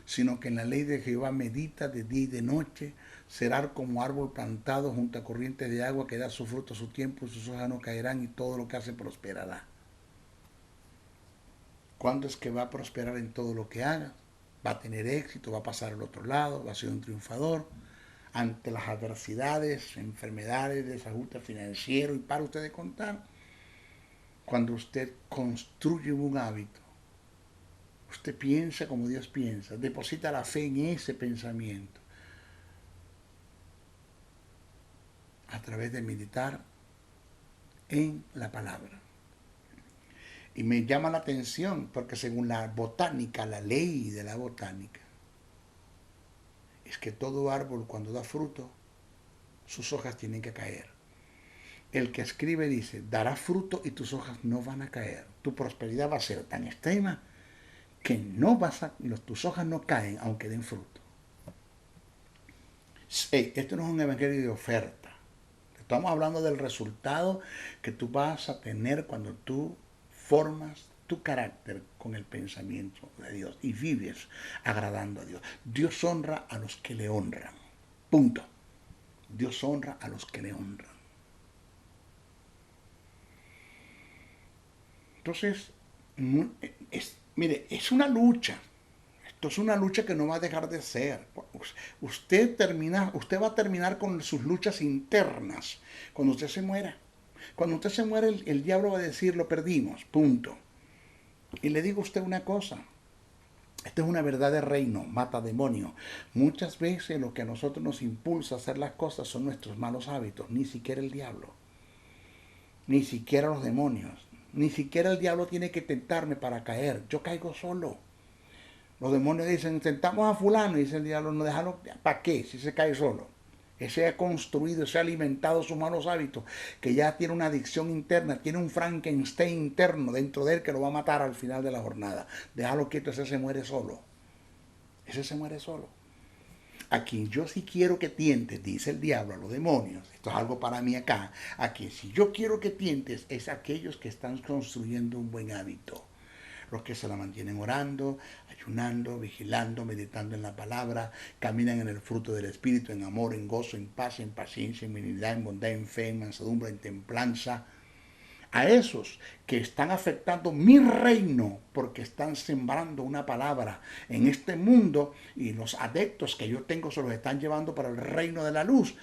sino que en la ley de Jehová medita de día y de noche. Será como árbol plantado junto a corrientes de agua, que da su fruto a su tiempo, y sus hojas no caerán, y todo lo que hace prosperará. ¿Cuándo es que va a prosperar en todo lo que haga? Va a tener éxito, va a pasar al otro lado, va a ser un triunfador ante las adversidades, enfermedades, desajustes financieros, y para usted de contar. Cuando usted construye un hábito, usted piensa como Dios piensa, deposita la fe en ese pensamiento a través de meditar en la palabra. Y me llama la atención porque según la botánica, la ley de la botánica, es que todo árbol cuando da fruto, sus hojas tienen que caer. El que escribe dice: dará fruto y tus hojas no van a caer. Tu prosperidad va a ser tan extrema que tus hojas no caen aunque den fruto. Esto no es un evangelio de oferta. Estamos hablando del resultado que tú vas a tener cuando tú formas tu carácter con el pensamiento de Dios y vives agradando a Dios. Dios honra a los que le honran. Punto. Dios honra a los que le honran. Entonces, mire, es una lucha. Esto es una lucha que no va a dejar de ser. Usted va a terminar con sus luchas internas cuando usted se muera. Cuando usted se muere, el diablo va a decir: lo perdimos, punto. Y le digo a usted una cosa. Esto es una verdad de reino, mata demonio. Muchas veces lo que a nosotros nos impulsa a hacer las cosas son nuestros malos hábitos, ni siquiera el diablo, ni siquiera los demonios, ni siquiera el diablo tiene que tentarme para caer. Yo caigo solo. Los demonios dicen: tentamos a fulano, y dice el diablo: no, déjalo, ¿para qué? Si se cae solo. Ese ha construido, ese ha alimentado sus malos hábitos, que ya tiene una adicción interna, tiene un Frankenstein interno dentro de él que lo va a matar al final de la jornada. Déjalo quieto, ese se muere solo. Ese se muere solo. A quien yo sí quiero que tientes, dice el diablo a los demonios, esto es algo para mí acá, a quien si yo quiero que tientes es a aquellos que están construyendo un buen hábito. Los que se la mantienen orando, ayunando, vigilando, meditando en la palabra, caminan en el fruto del Espíritu, en amor, en gozo, en paz, en paciencia, en benignidad, en bondad, en fe, en mansedumbre, en templanza. A esos que están afectando mi reino porque están sembrando una palabra en este mundo, y los adeptos que yo tengo se los están llevando para el reino de la luz.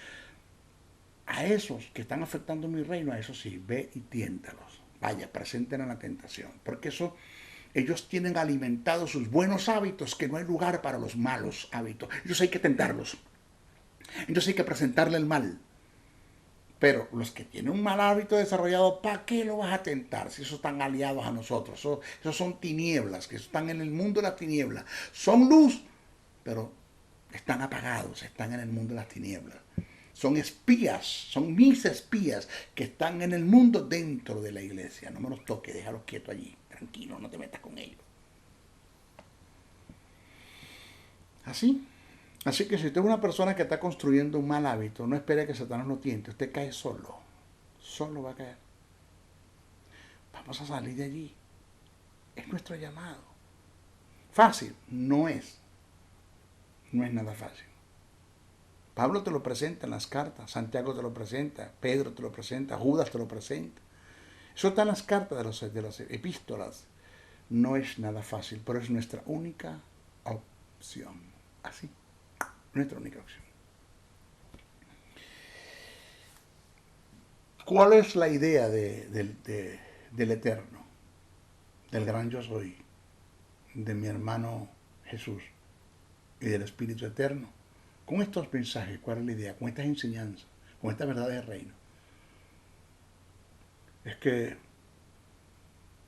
A esos que están afectando mi reino, a esos sí, ve y tiéntalos. Vaya, presenten a la tentación, porque ellos tienen alimentados sus buenos hábitos, que no hay lugar para los malos hábitos. Ellos hay que tentarlos. Ellos hay que presentarle el mal. Pero los que tienen un mal hábito desarrollado, ¿para qué lo vas a tentar si esos están aliados a nosotros? Esos son tinieblas, que están en el mundo de las tinieblas. Son luz, pero están apagados, están en el mundo de las tinieblas. Son espías, son mis espías que están en el mundo dentro de la iglesia. No me los toques, déjalos quietos allí. Tranquilo, no te metas con ellos. Así. Así que si usted es una persona que está construyendo un mal hábito, no espere que Satanás lo tiente. Usted cae solo. Solo va a caer. Vamos a salir de allí. Es nuestro llamado. Fácil. No es. No es nada fácil. Pablo te lo presenta en las cartas. Santiago te lo presenta. Pedro te lo presenta. Judas te lo presenta. Eso está en las cartas de las epístolas. No es nada fácil, pero es nuestra única opción. Así. Nuestra única opción. ¿Cuál es la idea del Eterno? Del gran yo soy, de mi hermano Jesús y del Espíritu Eterno. Con estos mensajes, ¿cuál es la idea? Con estas enseñanzas, con estas verdades del reino. Es que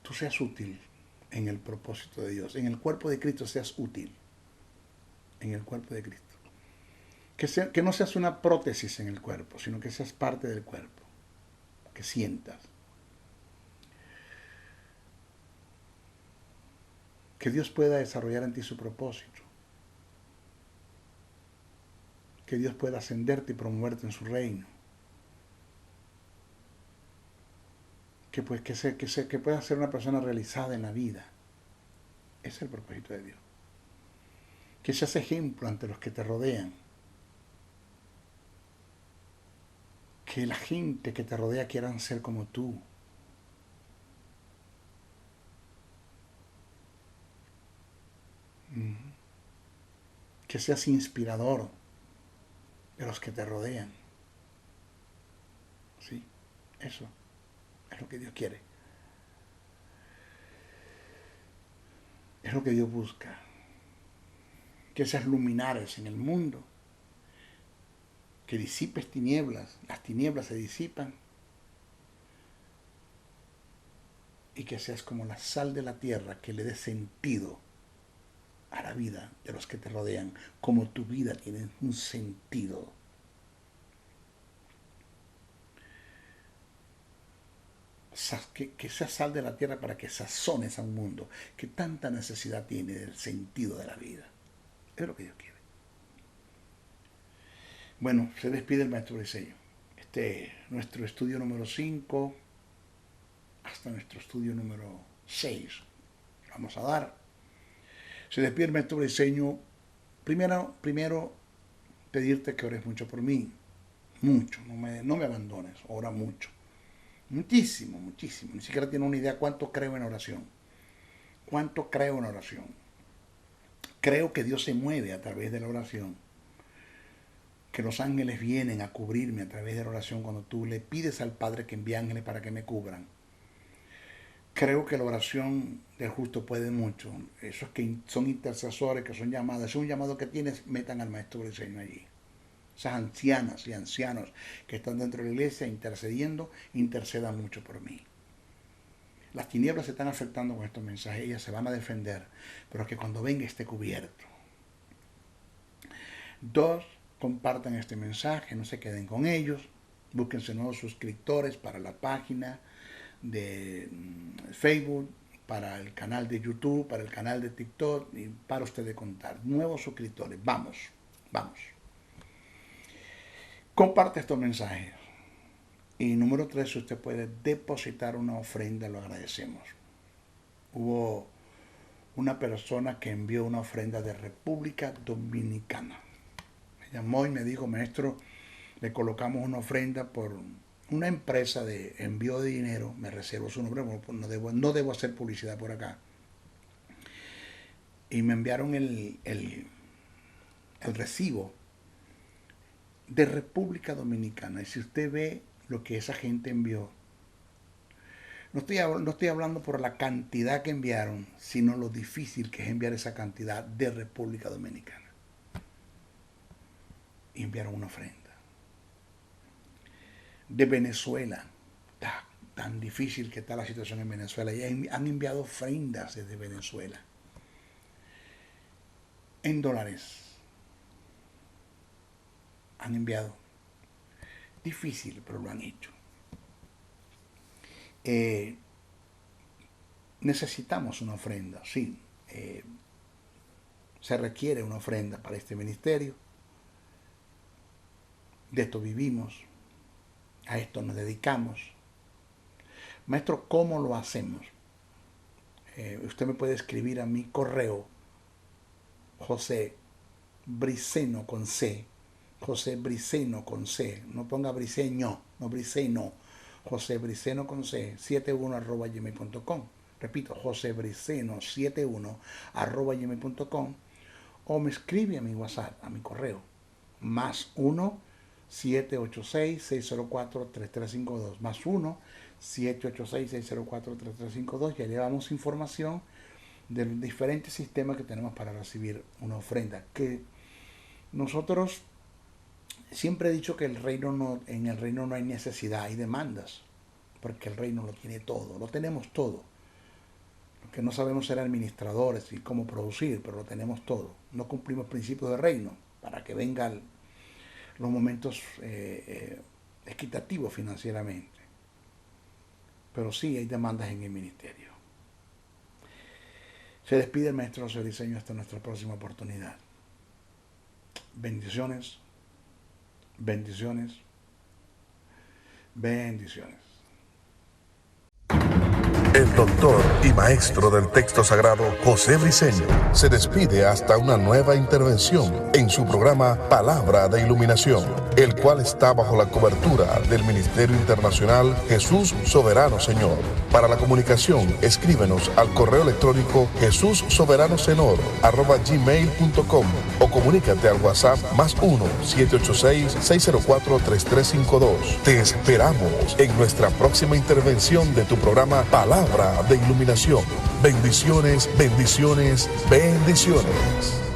tú seas útil en el propósito de Dios. En el cuerpo de Cristo seas útil. En el cuerpo de Cristo. Que no seas una prótesis en el cuerpo, sino que seas parte del cuerpo. Que sientas. Que Dios pueda desarrollar en ti su propósito. que Dios pueda ascenderte y promoverte en su reino. Que puedas ser una persona realizada en la vida. Ese es el propósito de Dios. Que seas ejemplo ante los que te rodean. Que la gente que te rodea quieran ser como tú. Que seas inspirador de los que te rodean. Sí, eso es lo que Dios quiere. Es lo que Dios busca. Que seas luminares en el mundo. Que disipes tinieblas. Las tinieblas se disipan. Y que seas como la sal de la tierra, que le dé sentido a la vida de los que te rodean, como tu vida tiene un sentido. Que seas sal de la tierra para que sazones a un mundo que tanta necesidad tiene del sentido de la vida. Es lo que Dios quiere. Bueno, se despide el maestro Briseño. Nuestro estudio número 5 hasta nuestro estudio número 6. Vamos a dar. Se despide el maestro Briseño. Primero, pedirte que ores mucho por mí. Mucho. No me abandones. Ora mucho. Muchísimo, muchísimo. Ni siquiera tiene una idea cuánto creo en oración. Cuánto creo en oración. Creo que Dios se mueve a través de la oración. Que los ángeles vienen a cubrirme a través de la oración cuando tú le pides al Padre que envíe ángeles para que me cubran. Creo que la oración del justo puede mucho. Esos que son intercesores, que son llamados, es un llamado que tienes, metan al maestro Briseño allí. Esas ancianas y ancianos que están dentro de la iglesia intercediendo, intercedan mucho por mí. Las tinieblas se están afectando con estos mensajes, ellas se van a defender, pero que cuando venga esté cubierto. 2, compartan este mensaje, no se queden con ellos, búsquense nuevos suscriptores para la página de Facebook, para el canal de YouTube, para el canal de TikTok y para ustedes contar. Nuevos suscriptores, vamos. Comparte estos mensajes. Y número 3, si usted puede depositar una ofrenda, lo agradecemos. Hubo una persona que envió una ofrenda de República Dominicana. Me llamó y me dijo, maestro, le colocamos una ofrenda por una empresa de envío de dinero, me reservo su nombre, no debo hacer publicidad por acá. Y me enviaron el recibo de República Dominicana. Y si usted ve lo que esa gente envió, no estoy hablando por la cantidad que enviaron, sino lo difícil que es enviar esa cantidad de República Dominicana. Y enviaron una ofrenda. De Venezuela, tan difícil que está la situación en Venezuela, y han enviado ofrendas desde Venezuela, en dólares. Han enviado. Difícil, pero lo han hecho. Necesitamos una ofrenda, sí. Se requiere una ofrenda para este ministerio. De esto vivimos. A esto nos dedicamos. Maestro, ¿cómo lo hacemos? Usted me puede escribir a mi correo, José Briceno con C. José Briceno con C. No ponga Briceño, no Briceno. José Briceno con C, 71@gmail.com. Repito, José Briceno 71@gmail.com. O me escribe a mi WhatsApp, a mi correo, +1 786-604-3352, +1 786-604-3352. Ya llevamos información de los diferentes sistemas que tenemos para recibir una ofrenda. Que nosotros siempre he dicho que en el reino no hay necesidad, hay demandas, porque el reino lo tiene todo, lo tenemos todo. Lo que no sabemos ser administradores y cómo producir, pero lo tenemos todo. No cumplimos principios de reino para que vengan los momentos equitativos financieramente. Pero sí hay demandas en el ministerio. Se despide el maestro José Briseño hasta nuestra próxima oportunidad. Bendiciones. Bendiciones. Bendiciones. El doctor y maestro del texto sagrado, José Briceño, se despide hasta una nueva intervención en su programa Palabra de Iluminación, el cual está bajo la cobertura del Ministerio Internacional Jesús Soberano Señor. Para la comunicación, escríbenos al correo electrónico jesussoberanosenor@gmail.com o comunícate al WhatsApp +1 786-604-3352. Te esperamos en nuestra próxima intervención de tu programa Palabra de Iluminación. Bendiciones, bendiciones, bendiciones.